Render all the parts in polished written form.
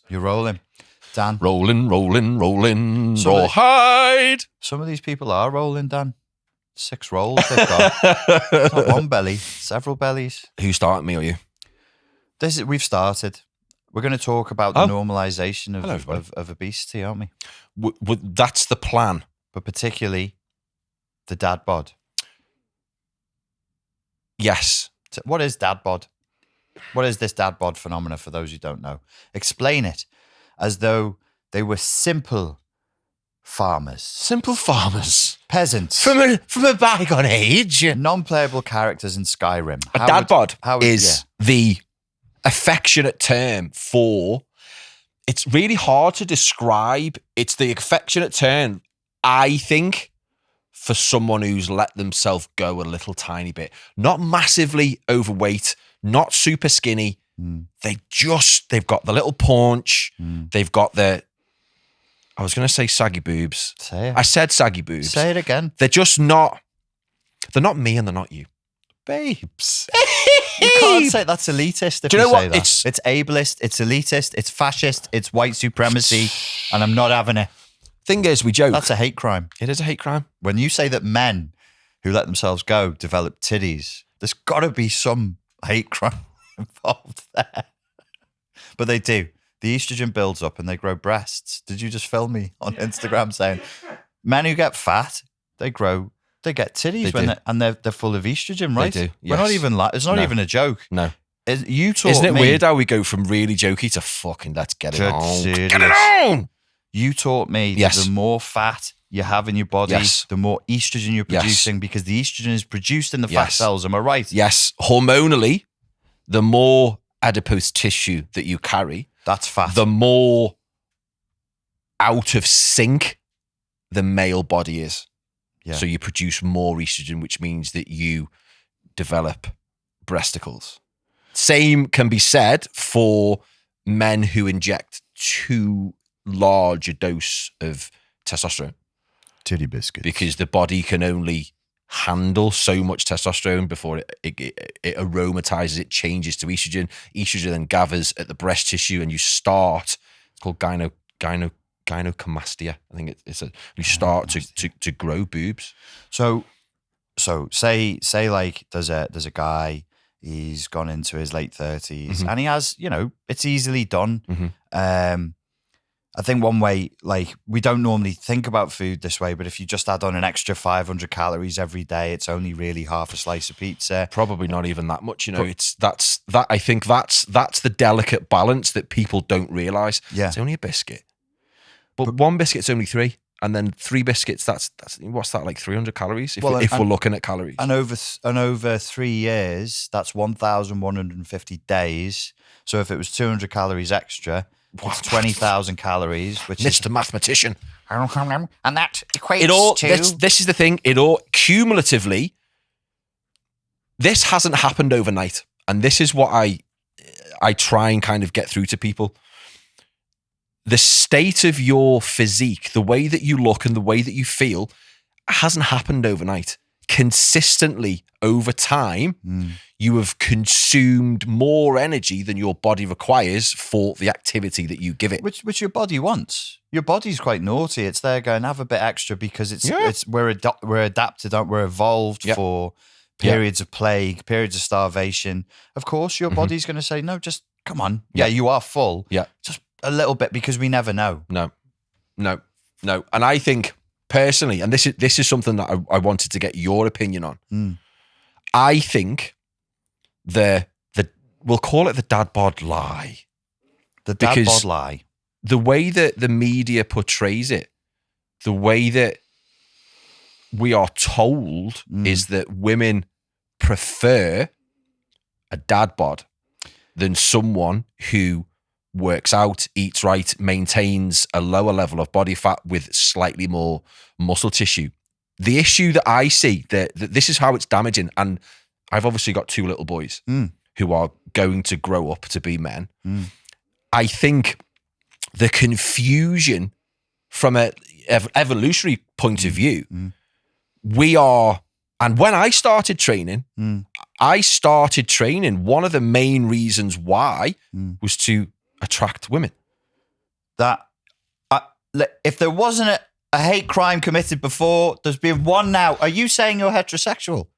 You're rolling. Dan. Rolling, Some of rawhide. Some of these people are rolling, Dan. 6 rolls they've got. It's not one belly, several bellies. Who started, me or you? We've started. We're going to talk about the normalization of obesity, aren't we? That's the plan. But particularly the dad bod. Yes. So what is dad bod? What is this dad bod phenomena for those who don't know? Explain it as though they were simple farmers. Simple farmers. Peasants. From a bygone age. Non-playable characters in Skyrim. A dad bod is the affectionate term for, it's really hard to describe. It's the affectionate term, I think, for someone who's let themselves go a little tiny bit. Not massively overweight, not super skinny. They've got the little paunch. They've got I was going to say saggy boobs. Say it. I said saggy boobs. Say it again. They're not me and they're not you. Babes. You can't say that's elitist if you say that. It's ableist, it's elitist, it's fascist, it's white supremacy, and I'm not having it. Thing is, we joke. That's a hate crime. It is a hate crime. When you say that men who let themselves go develop titties, there's got to be some hate crime involved there. But they do. The estrogen builds up and they grow breasts. Did you just film me on Instagram saying men who get fat, they get titties and they're full of estrogen, right? They do. Yes. We're not even it's not even a joke. No. Isn't it weird how we go from really jokey to fucking let's get it on? Serious. Get it on! You taught me that the more fat you have in your body, the more estrogen you're producing because the estrogen is produced in the fat cells. Am I right? Yes. Hormonally, the more adipose tissue that you carry, that's fat. The more out of sync the male body is. Yeah. So you produce more estrogen, which means that you develop breasticles. Same can be said for men who inject too large a dose of testosterone. Titty biscuits. Because the body can only handle so much testosterone before it aromatizes, it changes to estrogen. Estrogen then gathers at the breast tissue and you start, it's called gynecomastia. I think you start to grow boobs. So say like there's a guy, he's gone into his late 30s and he has, it's easily done. I think one way, like, we don't normally think about food this way, but if you just add on an extra 500 calories every day, it's only really half a slice of pizza. Probably not even that much, I think that's the delicate balance that people don't realize. Yeah. It's only a biscuit. But one biscuit's only 3. And then 3 biscuits, that's what's that, like 300 calories? If we're looking at calories. And over 3 years, that's 1,150 days. So if it was 200 calories extra, it's 20,000 calories, which Mr. Mathematician. And that equates to... This is the thing. It all, cumulatively, this hasn't happened overnight. And this is what I try and kind of get through to people. The state of your physique, the way that you look and the way that you feel hasn't happened overnight. Consistently over time, you have consumed more energy than your body requires for the activity that you give it. Which your body wants. Your body's quite naughty. It's there going, have a bit extra because we're adapted, we're evolved for periods of plague, periods of starvation. Of course, your body's going to say, no, just come on. Yeah, you are full. Yeah. Just a little bit because we never know. No. And I think personally, and this is something that I wanted to get your opinion on. I think we'll call it the dad bod lie. The dad bod lie. The way that the media portrays it, the way that we are told is that women prefer a dad bod than someone who works out, eats right, maintains a lower level of body fat with slightly more muscle tissue. The issue that I see, that this is how it's damaging, and I've obviously got 2 little boys who are going to grow up to be men. I think the confusion from an evolutionary point of view, we are, and when I started training, one of the main reasons why was to attract women. that if there wasn't a hate crime committed before, there's been one now. Are you saying you're heterosexual?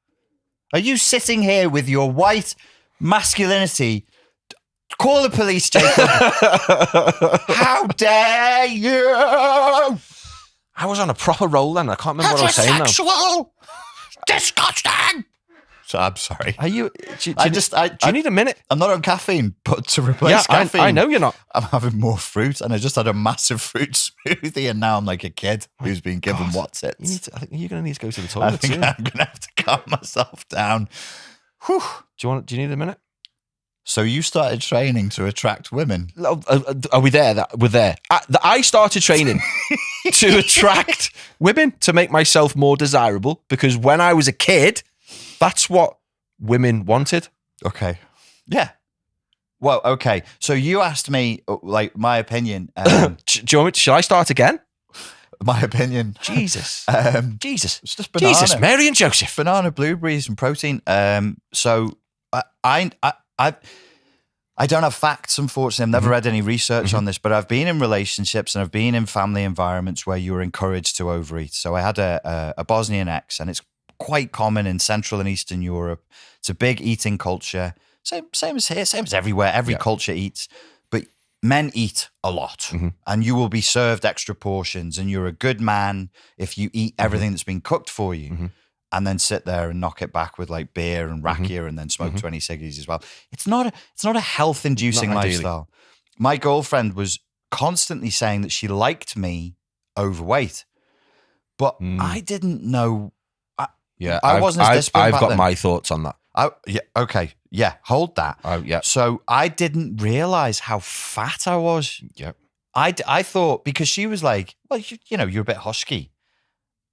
Are you sitting here with your white masculinity? Call the police, Jacob. How dare you? I was on a proper roll then. I can't remember what I was saying now. Heterosexual! Disgusting! So I'm sorry. Are you? Do you need a minute? I'm not on caffeine, but to replace caffeine, I know you're not. I'm having more fruit, and I just had a massive fruit smoothie, and now I'm like a kid who's been given what's it. I think you're going to need to go to the I toilet think soon. I'm going to have to calm myself down. Whew. Do you need a minute? So you started training to attract women? Are we there? We're there. I started training to attract women, to make myself more desirable, because when I was a kid, that's what women wanted. Okay. Yeah. Well, okay. So you asked me, like, my opinion. Do you want me? Shall I start again? My opinion. Jesus. Jesus. It's just banana. Jesus, Mary and Joseph. Banana, blueberries, and protein. So I don't have facts, unfortunately. I've never read any research on this, but I've been in relationships and I've been in family environments where you were encouraged to overeat. So I had a Bosnian ex, and it's quite common in Central and Eastern Europe. It's a big eating culture. Same as here, same as everywhere. Every culture eats. But men eat a lot, and you will be served extra portions, and you're a good man if you eat everything that's been cooked for you. And then sit there and knock it back with like beer and rakia, and then smoke 20 ciggies as well. It's not a health-inducing lifestyle. My girlfriend was constantly saying that she liked me overweight, but I didn't know. I wasn't as disciplined. I've got then. my thoughts on that. Okay. Yeah. Hold that. Yeah. So I didn't realize how fat I was. Yeah. I thought, because she was like, well, you're a bit husky.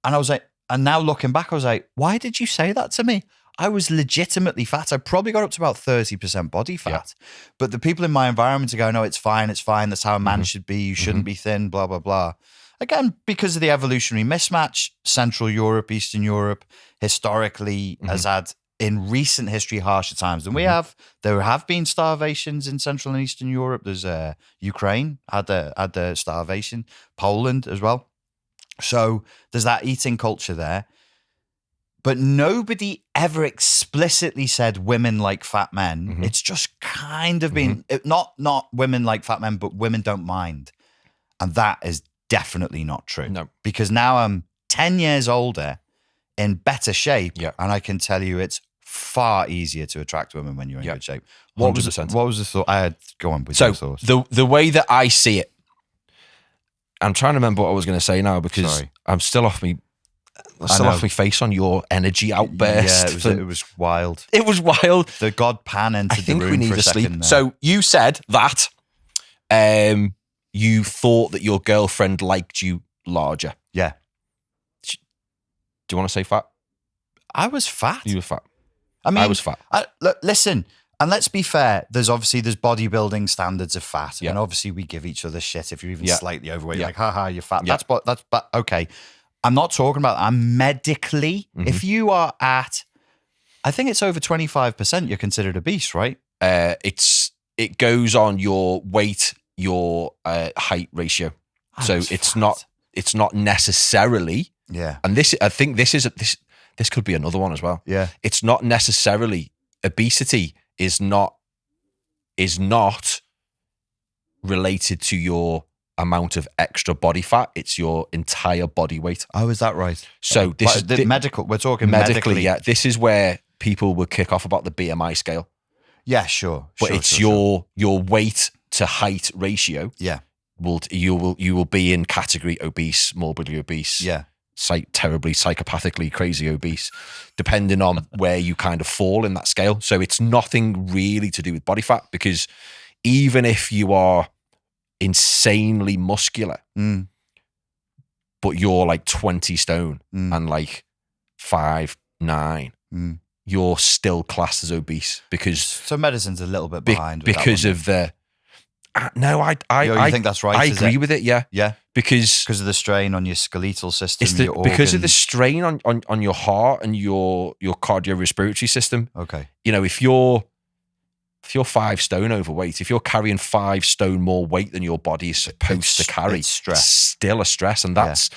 And I was like, and now looking back, I was like, why did you say that to me? I was legitimately fat. I probably got up to about 30% body fat. Yeah. But the people in my environment are going, no, it's fine. That's how a man should be. You shouldn't be thin, blah, blah, blah. Again, because of the evolutionary mismatch, Central Europe, Eastern Europe, historically has had, in recent history, harsher times than we have. There have been starvations in Central and Eastern Europe. There's Ukraine had the starvation, Poland as well. So there's that eating culture there. But nobody ever explicitly said women like fat men. It's just kind of been, not women like fat men, but women don't mind. And that is definitely not true. No. Because now I'm 10 years older, in better shape, and I can tell you it's far easier to attract women when you're in good shape. What was the thought? I had go on with your thoughts. The way that I see it, I'm trying to remember what I was going to say now, because I'm still off me. Off my face on your energy outburst. Yeah, it was wild. It was wild. The god Pan entered the room. I think we need to sleep. There. So you said that you thought that your girlfriend liked you larger. Yeah. Do you want to say fat? I was fat. You were fat. I mean, I was fat. Look, listen, and let's be fair. There's bodybuilding standards of fat, and obviously we give each other shit if you're even slightly overweight. Like, haha, you're fat. Yeah. That's okay. I'm not talking about that. I'm medically. If you are at, I think it's over 25%, you're considered obese, right? It goes on your weight, your height ratio. So it's not necessarily. Yeah. And I think this could be another one as well. Yeah. It's not necessarily, obesity is not related to your amount of extra body fat. It's your entire body weight. Oh, is that right? So this is medical. We're talking medically. Yeah. This is where people would kick off about the BMI scale. Yeah, sure. But it's your weight to height ratio. Yeah. You will be in category obese, morbidly obese. Yeah. Terribly psychopathically crazy obese, depending on where you kind of fall in that scale. So it's nothing really to do with body fat, because even if you are insanely muscular, but you're like 20 stone and like 5'9", you're still classed as obese, because so medicine's a little bit behind because of the. No, I think that's right. I agree with it. Yeah, because of the strain on your skeletal system, because of the strain on your heart and your cardiorespiratory system. Okay, if you're if you're 5 stone overweight, if you're carrying 5 stone more weight than your body is supposed to carry, it's stress. It's still a stress, and that's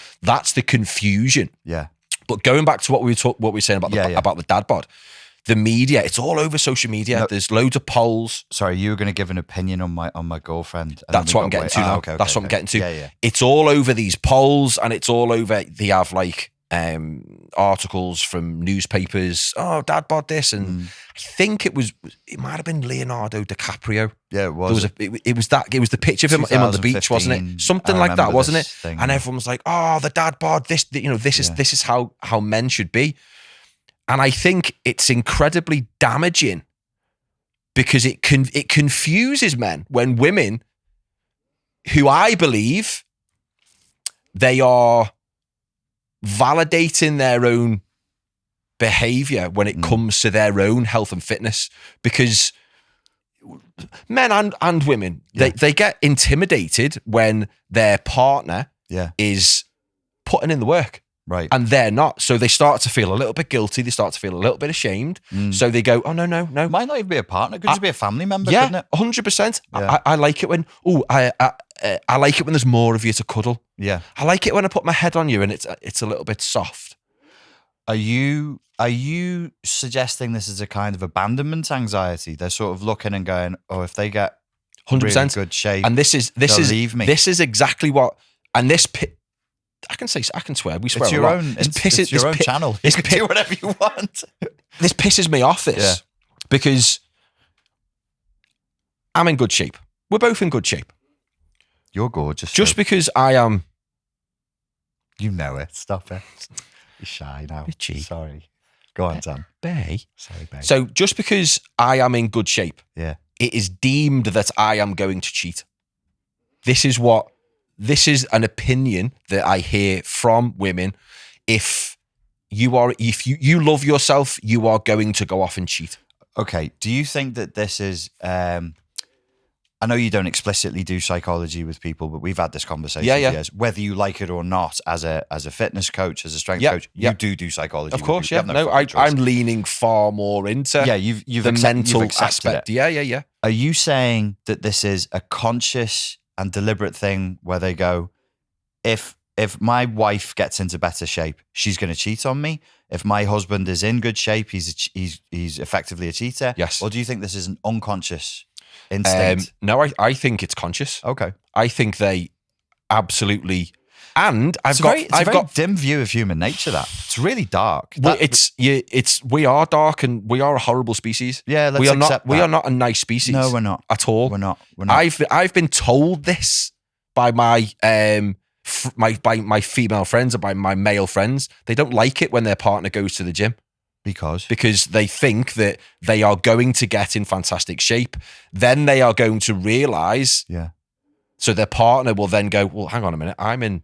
the confusion. Yeah. But going back to what we were saying about the dad bod, the media, it's all over social media. There's loads of polls. Sorry, you were going to give an opinion on my girlfriend. That's what I'm getting to now. That's what I'm getting to. Yeah. It's all over these polls, and it's all over. They have like articles from newspapers. Oh, dad bod this, and I think it might have been Leonardo DiCaprio. Yeah, it was. It was the picture of him on the beach, wasn't it? Something like that, wasn't it? And everyone was like, "Oh, the dad bod. This is how men should be." And I think it's incredibly damaging because it confuses men when women, who I believe they are validating their own behavior when it comes to their own health and fitness, because men and women, they get intimidated when their partner is putting in the work. Right. And they're not. So they start to feel a little bit guilty. They start to feel a little bit ashamed. So they go, oh, no. Might not even be a partner. Could just be a family member, couldn't it? 100%. Yeah. I like it when, I like it when there's more of you to cuddle. Yeah. I like it when I put my head on you and it's a little bit soft. Are you suggesting this is a kind of abandonment anxiety? They're sort of looking and going, oh, if they get 100% really good shape, and this is leave me. This is exactly what, and this I can swear. We swear. It's your own. It's your own channel. You can do whatever you want. This pisses me off. Because I'm in good shape. We're both in good shape. You're gorgeous. Just because I am. You know it. Stop it. You're shy now. Bitchy. Sorry. Go on, Sam. Bae. Sorry, babe. So just because I am in good shape, yeah, it is deemed that I am going to cheat. This is an opinion that I hear from women. If you love yourself, you are going to go off and cheat. Okay. Do you think that this is, I know you don't explicitly do psychology with people, but we've had this conversation for years. Whether you like it or not, as a fitness coach, as a strength coach, you do psychology. Of course, I'm leaning far more into you've the mental you've aspect. It. Yeah. Are you saying that this is a conscious and deliberate thing where they go, if my wife gets into better shape, she's going to cheat on me? If my husband is in good shape, he's effectively a cheater? Yes. Or do you think this is an unconscious instinct? No, I think it's conscious. Okay. I think they absolutely. And I've got a dim view of human nature. That it's really dark. We are dark and we are a horrible species. Yeah, let's we are accept not. that. We are not a nice species. No, we're not at all. We're not. I've been told this by my my female friends or by my male friends. They don't like it when their partner goes to the gym. Because they think that they are going to get in fantastic shape. Then they are going to realize. Yeah. So their partner will then go, well, hang on a minute. I'm in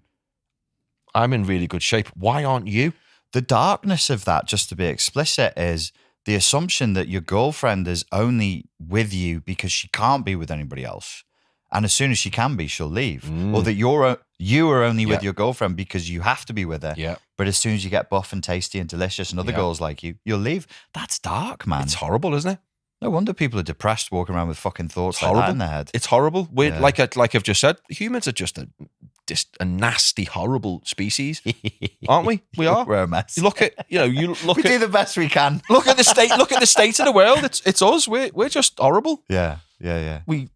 really good shape. Why aren't you? The darkness of that, just to be explicit, is the assumption that your girlfriend is only with you because she can't be with anybody else. And as soon as she can be, she'll leave. Or that you are only with your girlfriend because you have to be with her. Yeah. But as soon as you get buff and tasty and delicious and other girls like you, you'll leave. That's dark, man. It's horrible, isn't it? No wonder people are depressed walking around with fucking thoughts like that in their head. It's horrible. We're like I've just said, humans are just a nasty, horrible species, aren't we? We are. We're a mess. You look at, we do the best we can. Look at the state of the world. It's us. We're just horrible. Yeah. We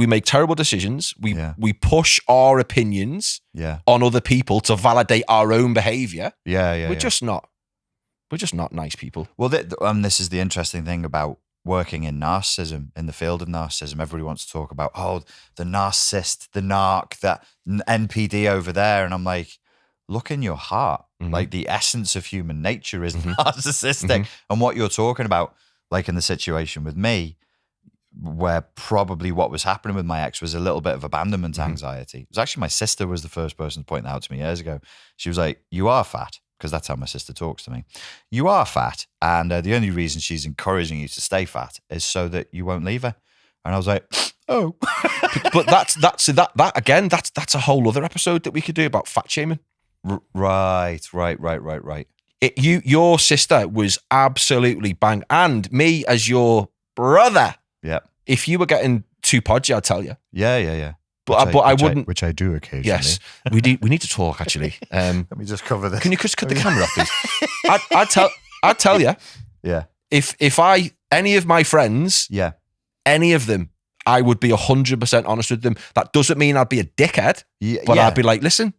make terrible decisions. We push our opinions on other people to validate our own behavior. We're just not nice people. Well, this is the interesting thing about working in narcissism, in the field of narcissism. Everybody wants to talk about, the narcissist, the narc, that NPD over there. And I'm like, look in your heart. Mm-hmm. Like the essence of human nature is narcissistic. And what you're talking about, like in the situation with me, where probably what was happening with my ex was a little bit of abandonment anxiety. It was actually my sister was the first person to point that out to me years ago. She was like, you are fat, because that's how my sister talks to me. You are fat, and the only reason she's encouraging you to stay fat is so that you won't leave her. And I was like, oh. But that again, that's a whole other episode that we could do about fat shaming. Right. Your sister was absolutely bang, and me as your brother. Yeah. If you were getting too podgy, I'd tell you. Yeah. But I wouldn't. Which I do occasionally. Yes, we need to talk actually. Let me just cover this. Can you just cut the camera off, please? I'd tell you. Yeah. If any of my friends, Yeah. any of them, I would be 100% honest with them. That doesn't mean I'd be a dickhead, but I'd be like, listen,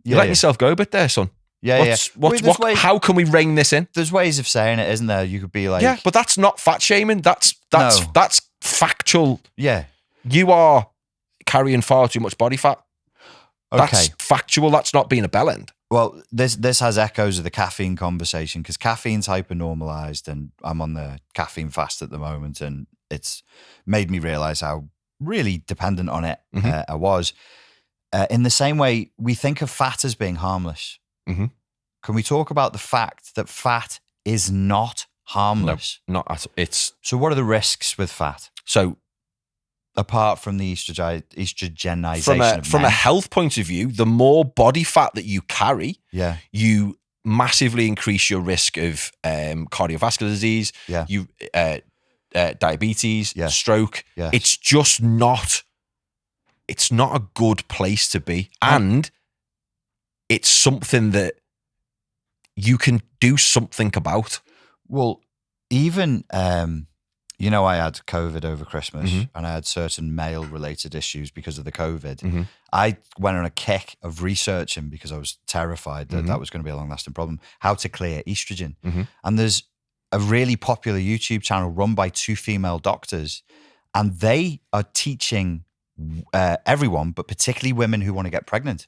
you're letting yourself go a bit there, son. Yeah, How can we rein this in? There's ways of saying it, isn't there? You could be like, yeah, but that's not fat shaming. That's factual. Yeah. You are carrying far too much body fat. Okay. That's factual. That's not being a bellend. Well, this has echoes of the caffeine conversation because caffeine's hyper-normalized and I'm on the caffeine fast at the moment and it's made me realize how really dependent on it I was. In the same way, we think of fat as being harmless. Mm-hmm. Can we talk about the fact that fat is not harmless? No, not at all. It's So what are the risks with fat? so Apart from the estrogenization from a health point of view, the more body fat that you carry, yeah, you massively increase your risk of cardiovascular disease, yeah, you diabetes, Yeah. stroke. Yes. It's just not. It's not a good place to be, and it's something that you can do something about. Well, even I had COVID over Christmas and I had certain male-related issues because of the COVID. I went on a kick of researching because I was terrified that that was going to be a long-lasting problem, how to clear estrogen. And there's a really popular YouTube channel run by 2 female doctors, and they are teaching everyone, but particularly women who want to get pregnant.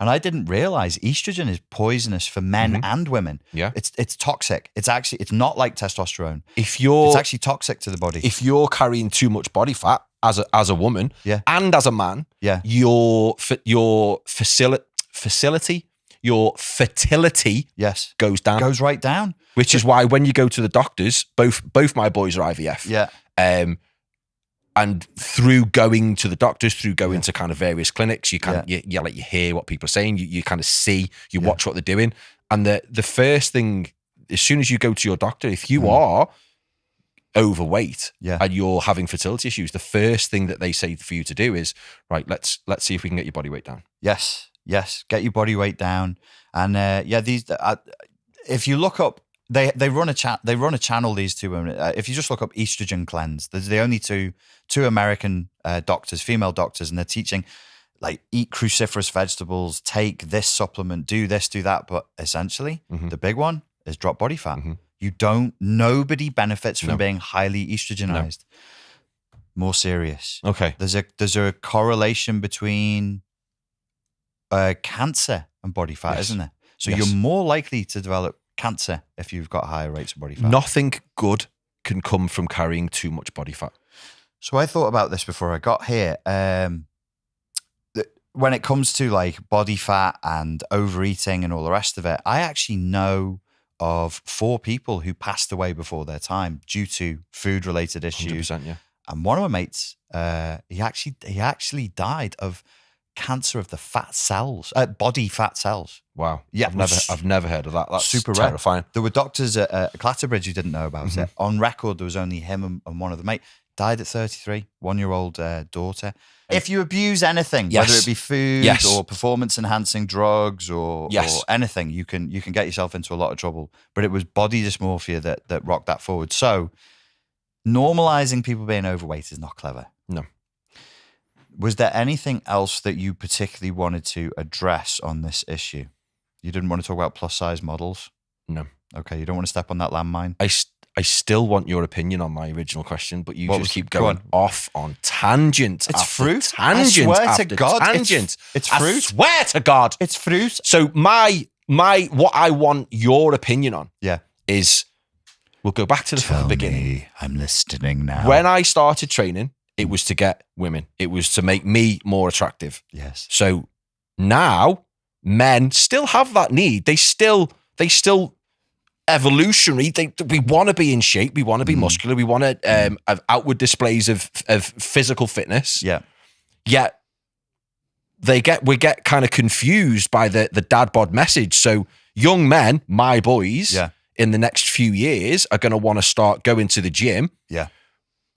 And I didn't realize estrogen is poisonous for men and women. Yeah. It's toxic. It's not like testosterone. It's actually toxic to the body. If you're carrying too much body fat as a woman and as a man, your fertility goes down. Goes right down. Which is why when you go to the doctors, both my boys are IVF. Yeah. And through going to the doctors, through going to kind of various clinics, you kind of you hear what people are saying. You kind of see, you watch what they're doing. And the first thing, as soon as you go to your doctor, if you are overweight and you're having fertility issues, the first thing that they say for you to do is, right, let's see if we can get your body weight down. Yes, get your body weight down. And if you look up, they run a channel, these 2 women. If you just look up estrogen cleanse, there's the only two American doctors, female doctors, and they're teaching like eat cruciferous vegetables, take this supplement, do this, do that. But essentially, the big one is drop body fat. Nobody benefits from being highly estrogenized. More serious. Okay. There's a correlation between cancer and body fat, isn't there? So you're more likely to develop cancer if you've got higher rates of body fat. Nothing good can come from carrying too much body fat. So I thought about this before I got here. When it comes to like body fat and overeating and all the rest of it, I actually know of 4 people who passed away before their time due to food-related issues. 100%, yeah. And one of my mates, he actually died of cancer of the fat cells, body fat cells. Wow. Yeah, I've never heard of that. That's super terrifying. Rare. There were doctors at Clatterbridge who didn't know about it. On record, there was only him and one of the mate. Died at 33, 1-year-old daughter. If you abuse anything, whether it be food or performance-enhancing drugs or anything, you can get yourself into a lot of trouble. But it was body dysmorphia that rocked that forward. So normalizing people being overweight is not clever. No. Was there anything else that you particularly wanted to address on this issue? You didn't want to talk about plus-size models? No. Okay, you don't want to step on that landmine? I still want your opinion on my original question, but you just keep going off on tangent. It's fruit. Tangent. I swear to God, tangent. It's fruit. I swear to God, it's fruit. So my what I want your opinion on, is we'll go back to the beginning. Me, I'm listening now. When I started training, it was to get women. It was to make me more attractive. Yes. So now men still have that need. They still evolutionary. We want to be in shape. We want to be muscular. We want to have outward displays of physical fitness. Yeah. Yet we get kind of confused by the dad bod message. So young men, my boys, in the next few years are going to want to start going to the gym. Yeah.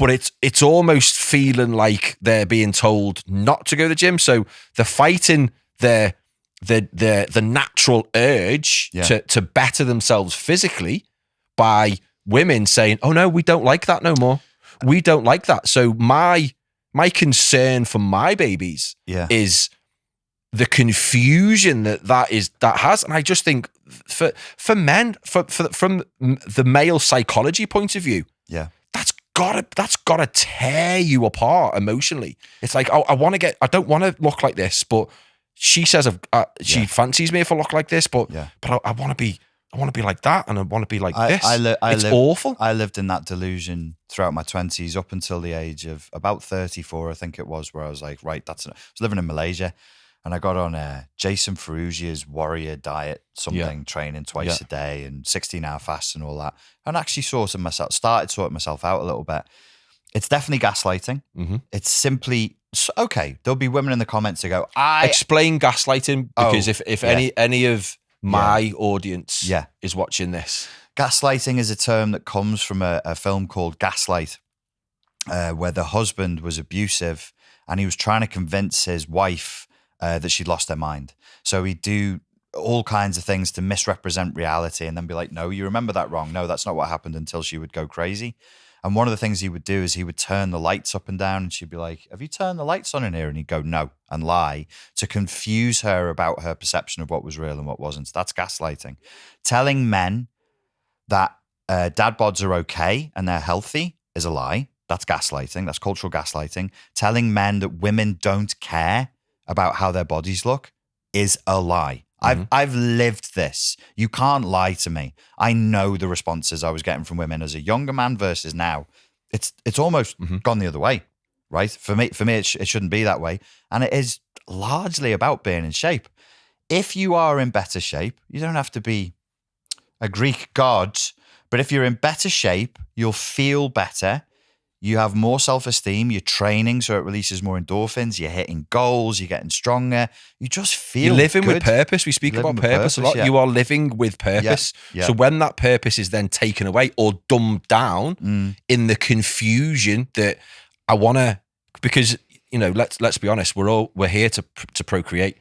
but it's almost feeling like they're being told not to go to the gym. So they're fighting the natural urge to better themselves physically by women saying, "Oh no, we don't like that no more. We don't like that." So my concern for my babies is the confusion that has, and I just think for men, from the male psychology point of view, that's gotta tear you apart emotionally. It's like I don't want to look like this, but she says she fancies me if I look like this, but I want to be like that, and I want to be like this. It's awful. I lived in that delusion throughout my 20s up until the age of about 34, I think it was, where I was like, right, I was living in Malaysia, and I got on Jason Ferrugia's warrior diet, training twice a day and 16-hour fasts and all that, and actually started sorting myself out a little bit. It's definitely gaslighting. Mm-hmm. It's simply, okay, there'll be women in the comments that go, explain gaslighting, because if any of my audience is watching this. Gaslighting is a term that comes from a film called Gaslight, where the husband was abusive and he was trying to convince his wife that she'd lost her mind. So he'd do all kinds of things to misrepresent reality and then be like, no, you remember that wrong. No, that's not what happened, until she would go crazy. And one of the things he would do is he would turn the lights up and down, and she'd be like, have you turned the lights on in here? And he'd go, no, and lie to confuse her about her perception of what was real and what wasn't. So that's gaslighting. Telling men that dad bods are okay and they're healthy is a lie. That's gaslighting. That's cultural gaslighting. Telling men that women don't care about how their bodies look is a lie. I've lived this. You can't lie to me. I know the responses I was getting from women as a younger man versus now. It's almost gone the other way, right? For me, it shouldn't be that way. And it is largely about being in shape. If you are in better shape, you don't have to be a Greek god, but if you're in better shape, you'll feel better. You have more self-esteem, you're training, so it releases more endorphins, you're hitting goals, you're getting stronger. You just feel You're living good. with purpose. We speak about purpose a lot. Yeah. You are living with purpose. Yeah. So when that purpose is then taken away or dumbed down in the confusion that I want to, because, let's be honest, we're here to procreate.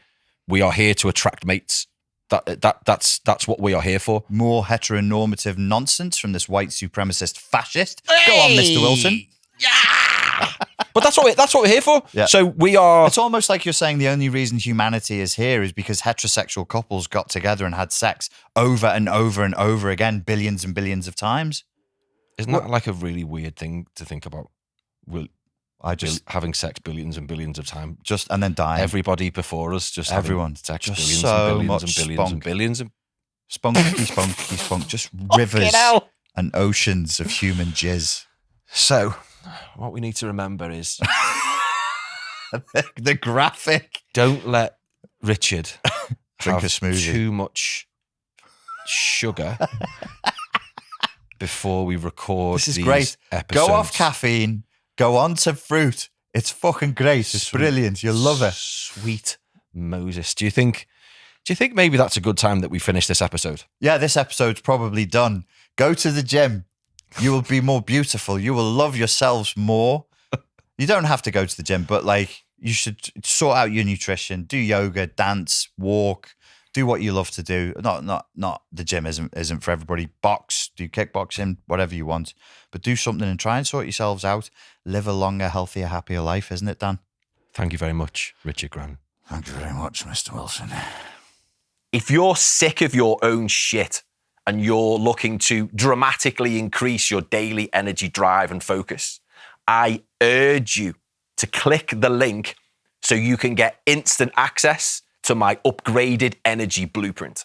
We are here to attract mates. That's what we are here for. More heteronormative nonsense from this white supremacist fascist. Hey! Go on, Mr. Wilson. Yeah. But that's what we're here for. Yeah. So we are. It's almost like you're saying the only reason humanity is here is because heterosexual couples got together and had sex over and over and over again, billions and billions of times. Isn't that like a really weird thing to think about? Having sex billions and billions of times, and then dying. Everybody before us, everyone, sex just billions so and billions much and billions spunk. and billions and spunky, just rivers and oceans of human jizz. So, what we need to remember is the graphic. Don't let Richard drink have a smoothie. Too much sugar before we record. This is these great. Episodes. Go off caffeine. Go on to fruit. It's fucking great. It's brilliant. You'll love it. Sweet Moses. Do you think maybe that's a good time that we finish this episode? Yeah, this episode's probably done. Go to the gym. You will be more beautiful. You will love yourselves more. You don't have to go to the gym, but you should sort out your nutrition, do yoga, dance, walk, do what you love to do. Not the gym isn't for everybody. Box, do kickboxing, whatever you want, but do something and try and sort yourselves out. Live a longer, healthier, happier life, isn't it, Dan? Thank you very much, Richard Grannon. Thank you very much, Mr. Wilson. If you're sick of your own shit and you're looking to dramatically increase your daily energy, drive, and focus, I urge you to click the link so you can get instant access to my upgraded energy blueprint.